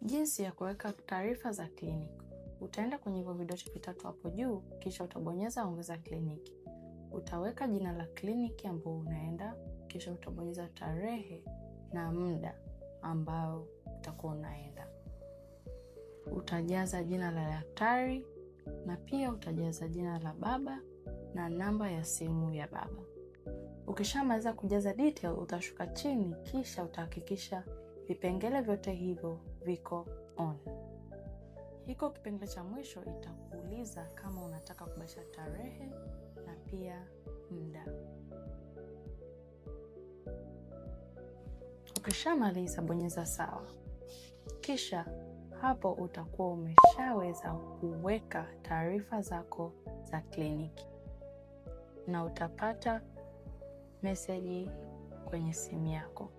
Jinsi ya kuweka taarifa za kliniki. Utaenda kwenye hivyo vidoti vitatu hapo juu, kisha utabonyeza ongeza kliniki. Utaweka jina la kliniki ambao unaenda, kisha utabonyeza tarehe na muda ambao utakuwa unaenda. Utajaza jina la daktari na pia utajaza jina la baba na namba ya simu ya baba. Ukishamaliza kujaza detail, utashuka chini kisha utahakikisha vipengele vyote hivyo viko on. Hiko kipengele cha mwisho itakuuliza kama unataka kubadilisha tarehe na pia muda. Ukishamaliza bonyeza sawa. Kisha hapo utakuwa umeshaweza kuweka taarifa zako za kliniki na utapata meseji kwenye simu yako.